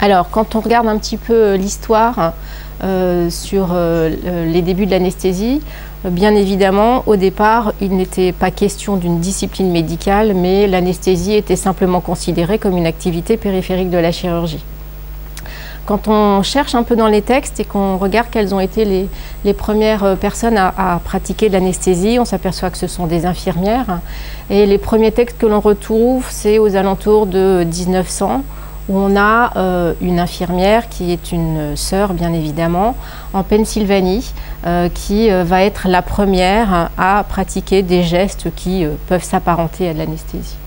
Alors, quand on regarde un petit peu l'histoire sur les débuts de l'anesthésie, bien évidemment, au départ, il n'était pas question d'une discipline médicale, mais l'anesthésie était simplement considérée comme une activité périphérique de la chirurgie. Quand on cherche un peu dans les textes et qu'on regarde quelles ont été les premières personnes à pratiquer de l'anesthésie, on s'aperçoit que ce sont des infirmières. Et les premiers textes que l'on retrouve, c'est aux alentours de 1900, où on a une infirmière qui est une sœur, bien évidemment, en Pennsylvanie, qui va être la première à pratiquer des gestes qui peuvent s'apparenter à de l'anesthésie.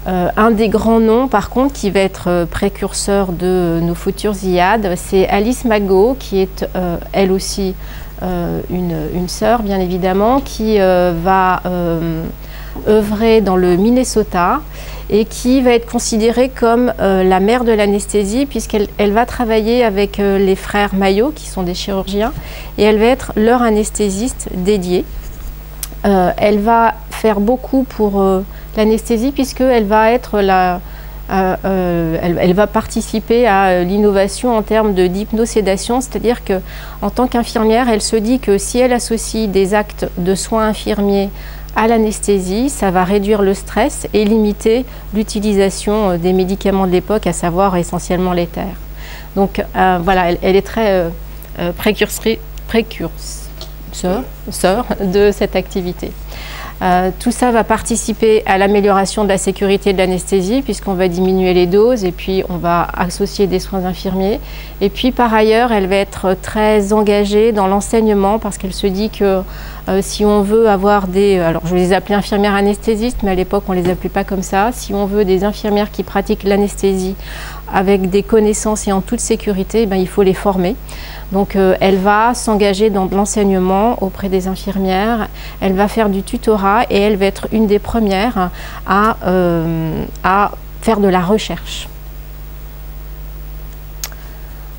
Un des grands noms, par contre, qui va être précurseur de nos futures IAD, c'est Alice McGough, qui est elle aussi une sœur, bien évidemment, qui va œuvrer dans le Minnesota et qui va être considérée comme la mère de l'anesthésie, puisqu'elle va travailler avec les frères Mayo, qui sont des chirurgiens, et elle va être leur anesthésiste dédiée. Elle va faire beaucoup pour l'anesthésie, puisqu'elle va être elle va participer à l'innovation en termes d'hypnosédation, c'est-à-dire qu'en tant qu'infirmière, elle se dit que si elle associe des actes de soins infirmiers à l'anesthésie, ça va réduire le stress et limiter l'utilisation des médicaments de l'époque, à savoir essentiellement l'éther. Donc voilà, elle est très précurseur de cette activité. Tout ça va participer à l'amélioration de la sécurité de l'anesthésie, puisqu'on va diminuer les doses et puis on va associer des soins infirmiers. Et puis par ailleurs, elle va être très engagée dans l'enseignement, parce qu'elle se dit que si on veut avoir alors je les appelais infirmières anesthésistes, mais à l'époque on ne les appelait pas comme ça, si on veut des infirmières qui pratiquent l'anesthésie avec des connaissances et en toute sécurité, il faut les former. Donc elle va s'engager dans l'enseignement auprès des infirmières, elle va faire du tutorat et elle va être une des premières à faire de la recherche.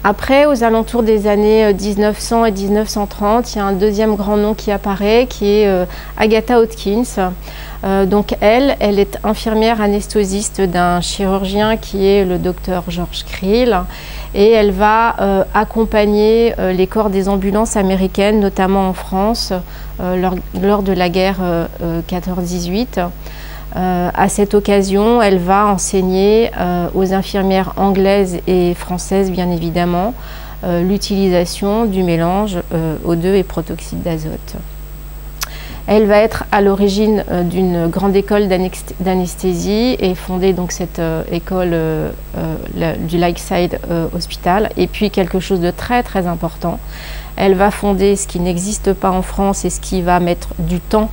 Après, aux alentours des années 1900 et 1930, il y a un deuxième grand nom qui apparaît, qui est Agatha Hopkins. Donc elle est infirmière anesthésiste d'un chirurgien qui est le docteur George Creel, et elle va accompagner les corps des ambulances américaines, notamment en France, lors de la guerre 14-18. À cette occasion, elle va enseigner aux infirmières anglaises et françaises, bien évidemment, l'utilisation du mélange O2 et protoxyde d'azote. Elle va être à l'origine d'une grande école d'anesthésie et fonder donc cette école du Lakeside Hospital. Et puis quelque chose de très très important, elle va fonder ce qui n'existe pas en France et ce qui va mettre du temps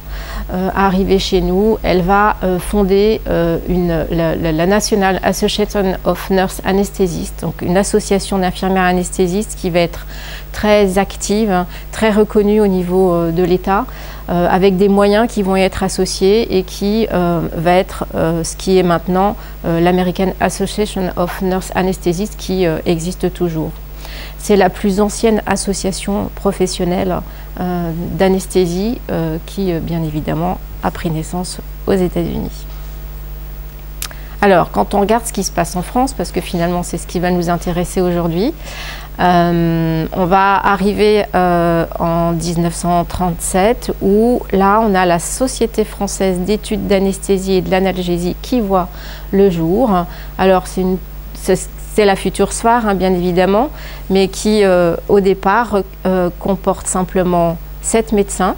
à arriver chez nous. Elle va fonder la National Association of Nurse Anesthesists, donc une association d'infirmières anesthésistes qui va être très active, très reconnue au niveau de l'État, avec des moyens qui vont y être associés et qui va être ce qui est maintenant l'American Association of Nurse Anesthesists, qui existe toujours. C'est la plus ancienne association professionnelle d'anesthésie qui, bien évidemment, a pris naissance aux États-Unis. Alors, quand on regarde ce qui se passe en France, parce que finalement c'est ce qui va nous intéresser aujourd'hui, on va arriver en 1937 où là on a la Société française d'études d'anesthésie et de l'analgésie qui voit le jour. Alors c'est la future SPHAR, hein, bien évidemment, mais qui au départ comporte simplement 7 médecins.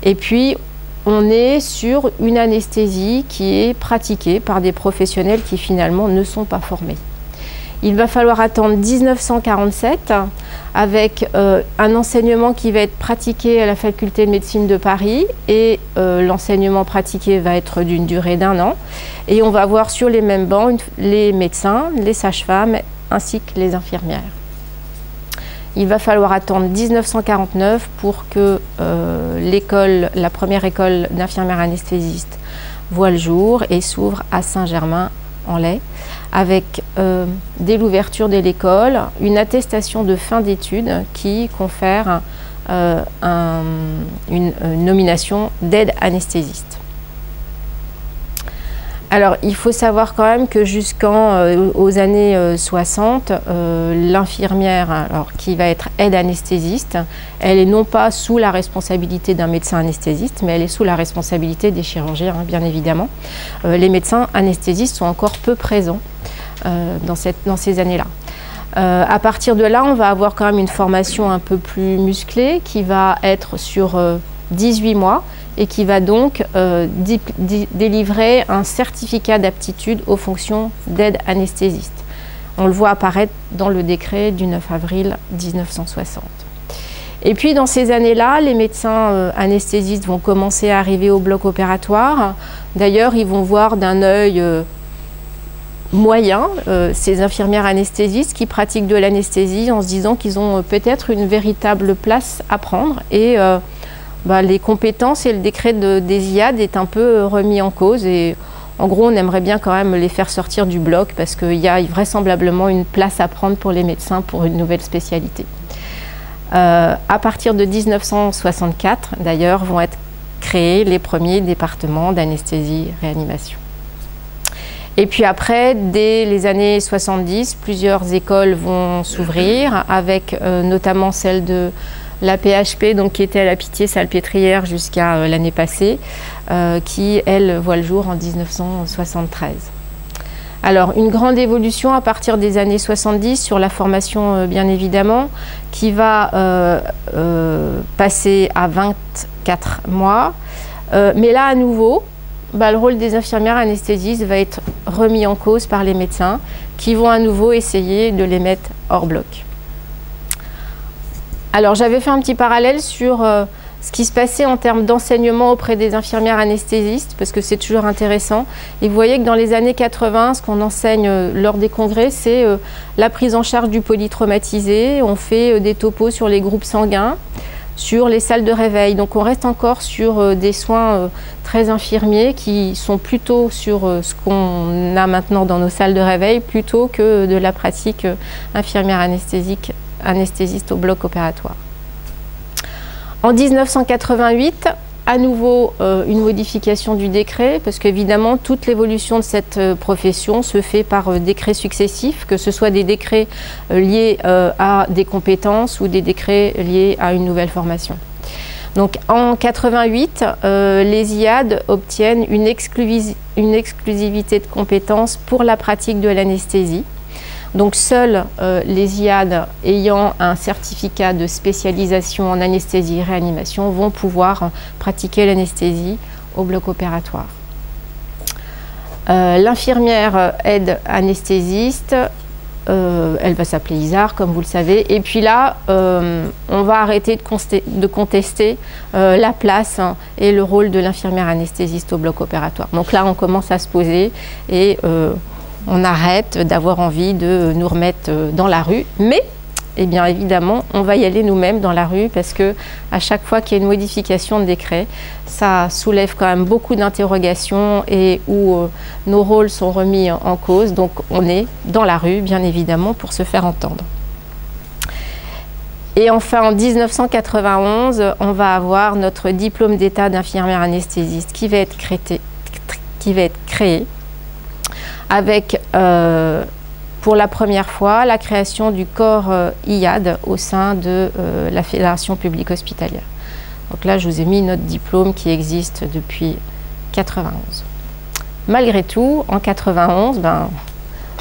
Et puis on est sur une anesthésie qui est pratiquée par des professionnels qui finalement ne sont pas formés. Il va falloir attendre 1947 avec un enseignement qui va être pratiqué à la faculté de médecine de Paris, et l'enseignement pratiqué va être d'une durée d'1 an. Et on va voir sur les mêmes bancs les médecins, les sages-femmes ainsi que les infirmières. Il va falloir attendre 1949 pour que la première école d'infirmières anesthésistes voit le jour et s'ouvre à Saint-Germain-en-Laye, avec dès l'ouverture de l'école une attestation de fin d'études qui confère une nomination d'aide anesthésiste. Alors, il faut savoir quand même que jusqu'aux années 60, l'infirmière, alors, qui va être aide anesthésiste, elle est non pas sous la responsabilité d'un médecin anesthésiste, mais elle est sous la responsabilité des chirurgiens, hein, bien évidemment. Les médecins anesthésistes sont encore peu présents dans ces années-là. À partir de là, on va avoir quand même une formation un peu plus musclée qui va être sur 18 mois et qui va donc délivrer un certificat d'aptitude aux fonctions d'aide anesthésiste. On le voit apparaître dans le décret du 9 avril 1960. Et puis dans ces années-là, les médecins anesthésistes vont commencer à arriver au bloc opératoire. D'ailleurs, ils vont voir d'un œil moyen ces infirmières anesthésistes qui pratiquent de l'anesthésie en se disant qu'ils ont peut-être une véritable place à prendre. Et les compétences et le décret des IAD est un peu remis en cause. Et en gros, on aimerait bien quand même les faire sortir du bloc parce qu'il y a vraisemblablement une place à prendre pour les médecins pour une nouvelle spécialité. À partir de 1964, d'ailleurs, vont être créés les premiers départements d'anesthésie-réanimation. Et puis après, dès les années 70, plusieurs écoles vont s'ouvrir, avec notamment celle de la PHP, donc qui était à la Pitié-Salpêtrière jusqu'à l'année passée, qui, elle, voit le jour en 1973. Alors, une grande évolution à partir des années 70 sur la formation, bien évidemment, qui va passer à 24 mois. Mais là, à nouveau, le rôle des infirmières anesthésistes va être remis en cause par les médecins qui vont à nouveau essayer de les mettre hors bloc. Alors j'avais fait un petit parallèle sur ce qui se passait en termes d'enseignement auprès des infirmières anesthésistes parce que c'est toujours intéressant. Et vous voyez que dans les années 80, ce qu'on enseigne lors des congrès, c'est la prise en charge du polytraumatisé. On fait des topos sur les groupes sanguins, sur les salles de réveil. Donc on reste encore sur des soins très infirmiers qui sont plutôt sur ce qu'on a maintenant dans nos salles de réveil plutôt que de la pratique infirmière anesthésiste au bloc opératoire. En 1988, à nouveau une modification du décret, parce qu'évidemment toute l'évolution de cette profession se fait par décrets successifs, que ce soit des décrets liés à des compétences ou des décrets liés à une nouvelle formation. Donc en 88, les IAD obtiennent une exclusivité de compétences pour la pratique de l'anesthésie. Donc seuls les IAD ayant un certificat de spécialisation en anesthésie et réanimation vont pouvoir pratiquer l'anesthésie au bloc opératoire. L'infirmière aide anesthésiste, elle va s'appeler ISAR comme vous le savez, et puis là on va arrêter de contester la place et le rôle de l'infirmière anesthésiste au bloc opératoire. Donc là on commence à se poser et on arrête d'avoir envie de nous remettre dans la rue, mais eh bien évidemment on va y aller nous-mêmes dans la rue parce que à chaque fois qu'il y a une modification de décret, ça soulève quand même beaucoup d'interrogations et où nos rôles sont remis en cause, donc on est dans la rue bien évidemment pour se faire entendre. Et enfin en 1991, on va avoir notre diplôme d'état d'infirmière anesthésiste qui va être créé avec, pour la première fois, la création du corps IAD au sein de la Fédération publique hospitalière. Donc là, je vous ai mis notre diplôme qui existe depuis 91. Malgré tout, en 91,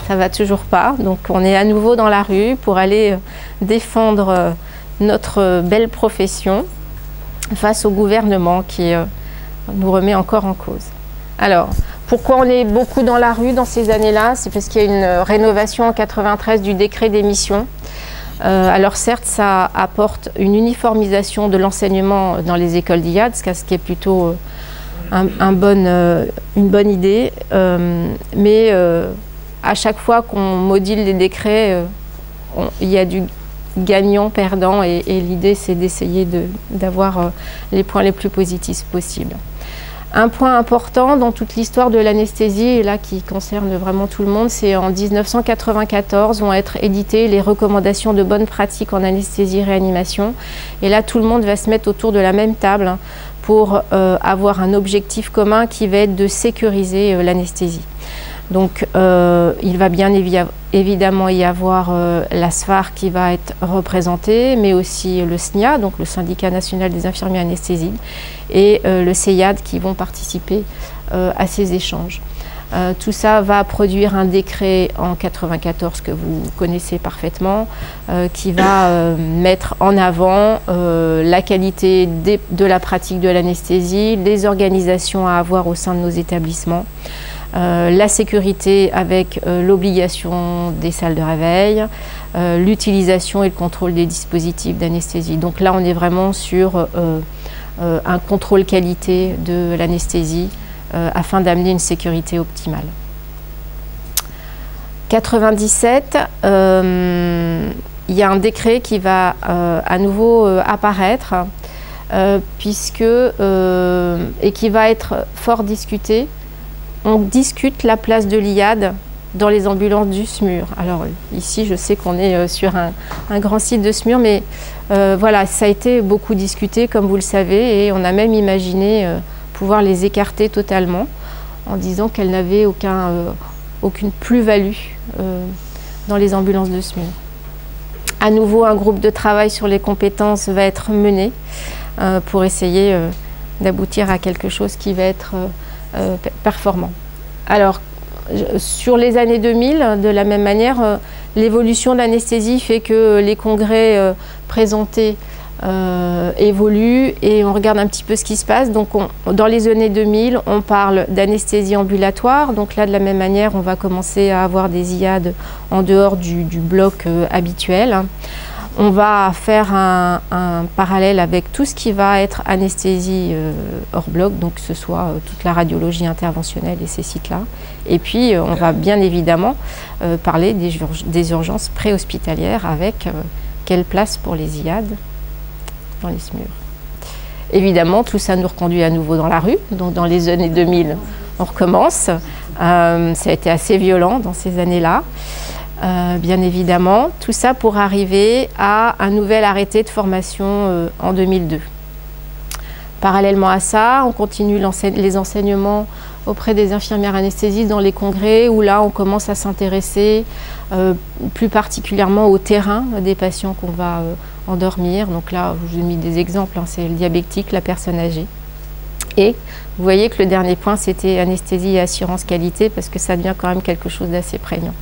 ça va toujours pas. Donc on est à nouveau dans la rue pour aller défendre notre belle profession face au gouvernement qui nous remet encore en cause. Alors, pourquoi on est beaucoup dans la rue dans ces années-là? C'est parce qu'il y a une rénovation en 93 du décret des missions. Alors certes, ça apporte une uniformisation de l'enseignement dans les écoles d'IAD, ce qui est plutôt une bonne idée. Mais à chaque fois qu'on module les décrets, il y a du gagnant-perdant et l'idée c'est d'essayer d'avoir les points les plus positifs possibles. Un point important dans toute l'histoire de l'anesthésie, et là qui concerne vraiment tout le monde, c'est en 1994 vont être éditées les recommandations de bonnes pratiques en anesthésie-réanimation. Et là, tout le monde va se mettre autour de la même table pour avoir un objectif commun qui va être de sécuriser l'anesthésie. Donc il va bien évidemment y avoir la SFAR qui va être représentée, mais aussi le SNIA, donc le Syndicat national des infirmiers anesthésistes, et le CEIAD qui vont participer à ces échanges. Tout ça va produire un décret en 1994 que vous connaissez parfaitement, qui va mettre en avant la qualité de la pratique de l'anesthésie, les organisations à avoir au sein de nos établissements, la sécurité avec l'obligation des salles de réveil, l'utilisation et le contrôle des dispositifs d'anesthésie. Donc là, on est vraiment sur un contrôle qualité de l'anesthésie afin d'amener une sécurité optimale. 1997, il y a un décret qui va à nouveau apparaître et qui va être fort discuté. On discute la place de l'IAD dans les ambulances du SMUR. Alors ici, je sais qu'on est sur un grand site de SMUR, mais voilà, ça a été beaucoup discuté, comme vous le savez, et on a même imaginé pouvoir les écarter totalement en disant qu'elles n'avaient aucune plus-value dans les ambulances de SMUR. À nouveau, un groupe de travail sur les compétences va être mené pour essayer d'aboutir à quelque chose qui va être performant. Alors, sur les années 2000, de la même manière, l'évolution de l'anesthésie fait que les congrès présentés évoluent et on regarde un petit peu ce qui se passe. Donc, dans les années 2000, on parle d'anesthésie ambulatoire. Donc là, de la même manière, on va commencer à avoir des IAD en dehors du bloc habituel. On va faire un parallèle avec tout ce qui va être anesthésie hors bloc, donc que ce soit toute la radiologie interventionnelle et ces sites-là. Et puis, on va bien évidemment parler des urgences préhospitalières avec quelle place pour les IAD dans les SMUR. Évidemment, tout ça nous reconduit à nouveau dans la rue. Donc, dans les années 2000, on recommence. Ça a été assez violent dans ces années-là. Bien évidemment, tout ça pour arriver à un nouvel arrêté de formation en 2002. Parallèlement à ça, on continue les enseignements auprès des infirmières anesthésistes dans les congrès où là on commence à s'intéresser plus particulièrement au terrain des patients qu'on va endormir. Donc là, je vous ai mis des exemples, hein, c'est le diabétique, la personne âgée. Et vous voyez que le dernier point, c'était anesthésie et assurance qualité parce que ça devient quand même quelque chose d'assez prégnant.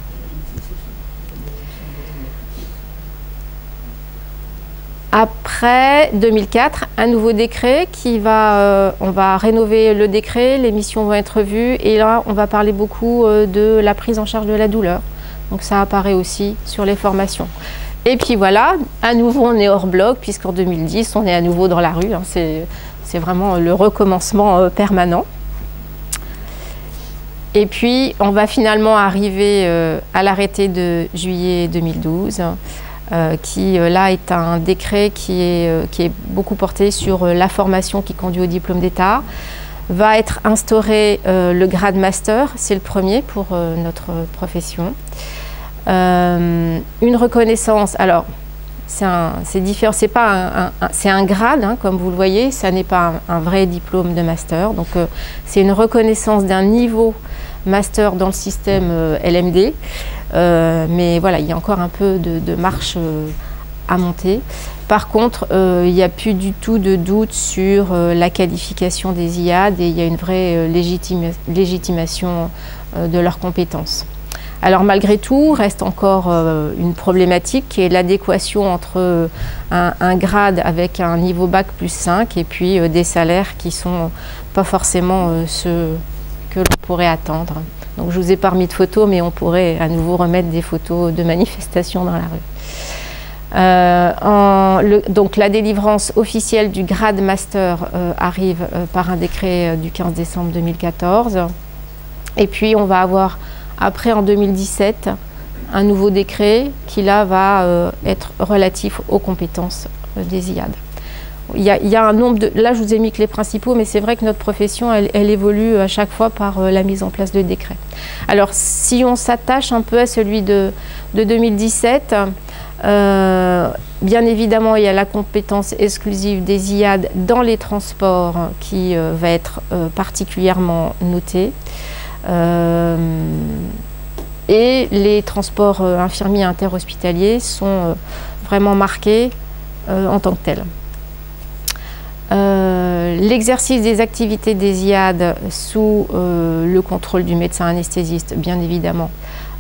Après 2004, un nouveau décret qui va, on va rénover le décret, les missions vont être vues et là on va parler beaucoup de la prise en charge de la douleur. Donc ça apparaît aussi sur les formations. Et puis voilà, à nouveau on est hors bloc puisqu'en 2010 on est à nouveau dans la rue, hein, c'est vraiment le recommencement permanent. Et puis on va finalement arriver à l'arrêté de juillet 2012. Qui là est un décret qui est beaucoup porté sur la formation qui conduit au diplôme d'État. Va être instauré le grade master, c'est le premier pour notre profession. Une reconnaissance, alors c'est différent, c'est pas c'est un grade, hein, comme vous le voyez, ça n'est pas un vrai diplôme de master. Donc c'est une reconnaissance d'un niveau master dans le système LMD. Mais voilà, il y a encore un peu de marche à monter. Par contre, il n'y a plus du tout de doute sur la qualification des IAD et il y a une vraie légitimation de leurs compétences. Alors malgré tout, reste encore une problématique qui est l'adéquation entre un grade avec un niveau bac plus 5 et puis des salaires qui ne sont pas forcément ceux que l'on pourrait attendre. Donc je vous ai pas remis de photos, mais on pourrait à nouveau remettre des photos de manifestations dans la rue. Donc la délivrance officielle du grade master arrive par un décret du 15 décembre 2014. Et puis on va avoir après en 2017 un nouveau décret qui là va être relatif aux compétences des IAD. il y a un nombre de... Là, je vous ai mis que les principaux, mais c'est vrai que notre profession, elle évolue à chaque fois par la mise en place de décrets. Alors, si on s'attache un peu à celui de 2017, bien évidemment, il y a la compétence exclusive des IAD dans les transports qui va être particulièrement notée. Et les transports infirmiers interhospitaliers sont vraiment marqués en tant que tels. L'exercice des activités des IAD sous le contrôle du médecin anesthésiste, bien évidemment,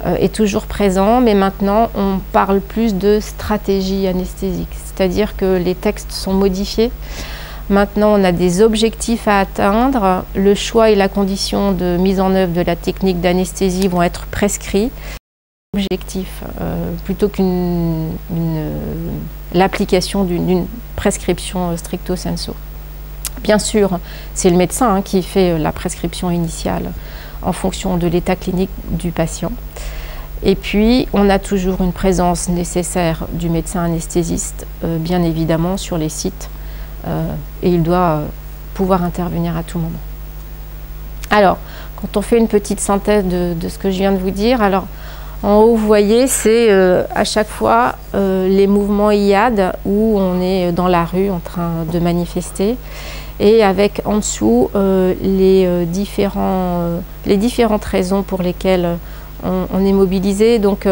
est toujours présent, mais maintenant on parle plus de stratégie anesthésique, c'est-à-dire que les textes sont modifiés. Maintenant, on a des objectifs à atteindre. Le choix et la condition de mise en œuvre de la technique d'anesthésie vont être prescrits. Objectif, plutôt qu'une l'application d'une prescription stricto sensu. Bien sûr, c'est le médecin qui fait la prescription initiale en fonction de l'état clinique du patient. Et puis, on a toujours une présence nécessaire du médecin anesthésiste, bien évidemment, sur les sites. Et il doit pouvoir intervenir à tout moment. Alors, quand on fait une petite synthèse de ce que je viens de vous dire, alors en haut, vous voyez, c'est à chaque fois les mouvements IAD où on est dans la rue en train de manifester, et avec en dessous les différentes raisons pour lesquelles on est mobilisé. Donc,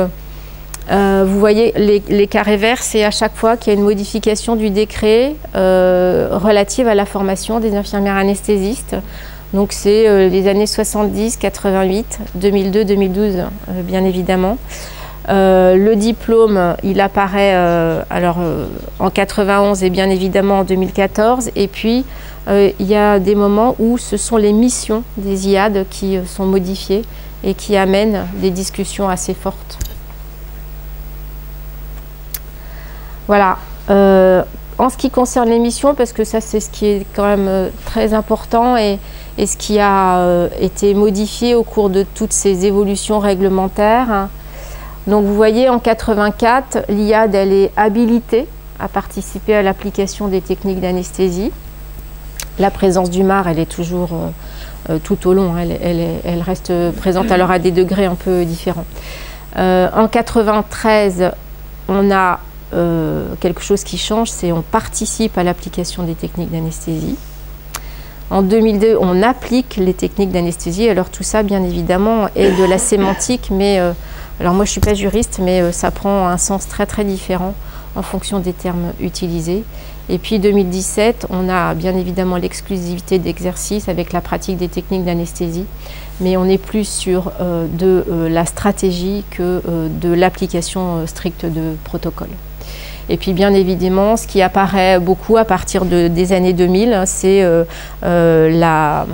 vous voyez, les carrés verts, c'est à chaque fois qu'il y a une modification du décret relative à la formation des infirmières anesthésistes. Donc c'est les années 70, 88, 2002, 2012, bien évidemment. Le diplôme, il apparaît en 91 et bien évidemment en 2014. Et puis, il y a des moments où ce sont les missions des IAD qui sont modifiées et qui amènent des discussions assez fortes. Voilà. En ce qui concerne les missions, parce que ça c'est ce qui est quand même très important et ce qui a été modifié au cours de toutes ces évolutions réglementaires. Donc vous voyez, en 84, l'IAD elle est habilitée à participer à l'application des techniques d'anesthésie. La présence du MAR, elle est toujours tout au long, elle reste présente, alors à des degrés un peu différents. En 93, on a quelque chose qui change, c'est on participe à l'application des techniques d'anesthésie. En 2002, on applique les techniques d'anesthésie. Alors tout ça, bien évidemment, est de la sémantique, mais alors moi je ne suis pas juriste, mais ça prend un sens très très différent en fonction des termes utilisés. Et puis 2017, on a bien évidemment l'exclusivité d'exercice avec la pratique des techniques d'anesthésie, mais on est plus sur la stratégie que de l'application stricte de protocole. Et puis bien évidemment, ce qui apparaît beaucoup à partir des années 2000, c'est la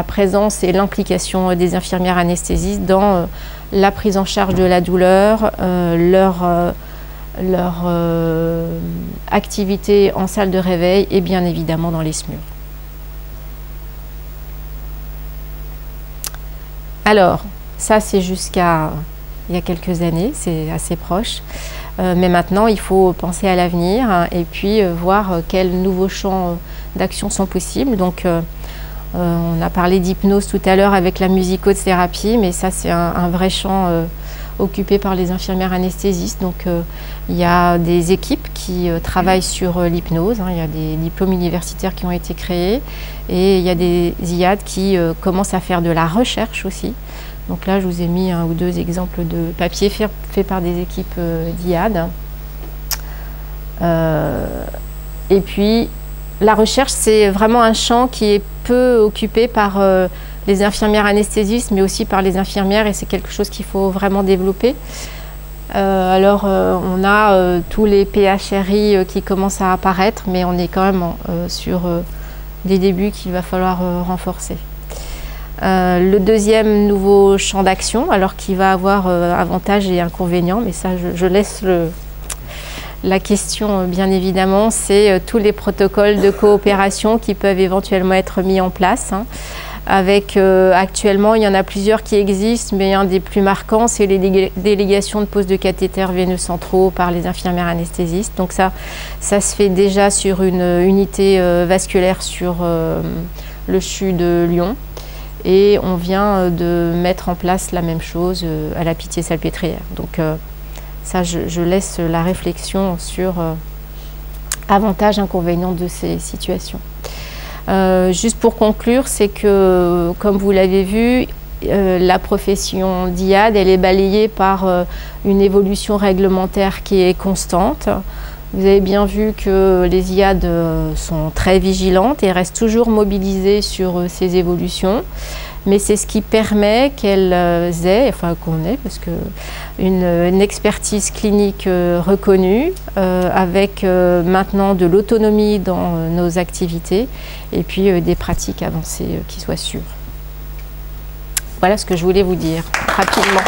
présence et l'implication des infirmières anesthésistes dans la prise en charge de la douleur, leur activité en salle de réveil et bien évidemment dans les SMUR. Alors, ça c'est jusqu'à il y a quelques années, c'est assez proche. Mais maintenant, il faut penser à l'avenir et puis voir quels nouveaux champs d'action sont possibles. Donc, on a parlé d'hypnose tout à l'heure avec la musicothérapie, mais ça, c'est un vrai champ occupé par les infirmières anesthésistes. Donc, il y a des équipes qui travaillent sur l'hypnose. Il y a des diplômes universitaires qui ont été créés et il y a des IAD qui commencent à faire de la recherche aussi. Donc là, je vous ai mis un ou deux exemples de papiers faits par des équipes d'IAD. Et puis, la recherche, c'est vraiment un champ qui est peu occupé par les infirmières anesthésistes, mais aussi par les infirmières, et c'est quelque chose qu'il faut vraiment développer. On a tous les PHRI qui commencent à apparaître, mais on est quand même sur des débuts qu'il va falloir renforcer. Le deuxième nouveau champ d'action, alors qui va avoir avantages et inconvénients, mais ça je laisse la question bien évidemment, c'est tous les protocoles de coopération qui peuvent éventuellement être mis en place. avec actuellement, il y en a plusieurs qui existent, mais un des plus marquants, c'est les délégations de pose de cathéters veineux centraux par les infirmières anesthésistes. Donc ça se fait déjà sur une unité vasculaire sur le CHU de Lyon. Et on vient de mettre en place la même chose à la Pitié-Salpêtrière. Donc ça, je laisse la réflexion sur avantages, inconvénients de ces situations. Juste pour conclure, c'est que, comme vous l'avez vu, la profession d'IAD, elle est balayée par une évolution réglementaire qui est constante. Vous avez bien vu que les IAD sont très vigilantes et restent toujours mobilisées sur ces évolutions. Mais c'est ce qui permet qu'elles aient, enfin qu'on ait, parce que une expertise clinique reconnue, avec maintenant de l'autonomie dans nos activités et puis des pratiques avancées qui soient sûres. Voilà ce que je voulais vous dire rapidement.